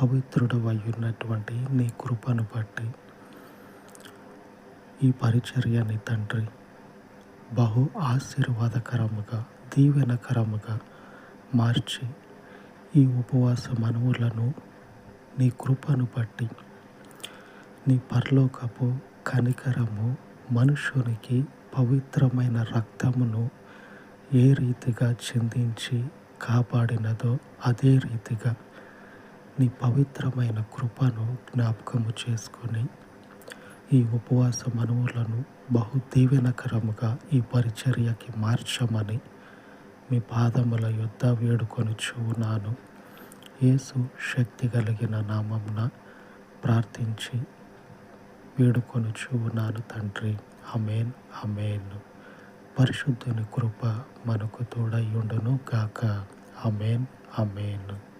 పవిత్రుడవయ్యున్నటువంటి నీ కృపను బట్టి ఈ పరిచర్యని తండ్రి బహు ఆశీర్వాదకరముగా, దీవెనకరముగా మార్చి ఈ ఉపవాస మనవులను నీ కృపను బట్టి నీ పరలోకపు కనికరము మనుషునికి పవిత్రమైన రక్తమును ఏ రీతిగా చిందించి కాపాడినదో అదే రీతిగా నీ పవిత్రమైన కృపను జ్ఞాపకము చేసుకొని ఈ ఉపవాస మనవులను బహు దీవెనకరముగా ఈ పరిచర్యకి మార్చమని మీ పాదముల యొద్ద వేడుకొనుచున్నాను. యేసు శక్తి కలిగిన నామమున ప్రార్థించి వేడుకొనుచున్నాను తండ్రి. ఆమేన్, ఆమేన్. పరిశుద్ధుని కృప మనకు తోడై ఉండును గాక. ఆమేన్, ఆమేన్.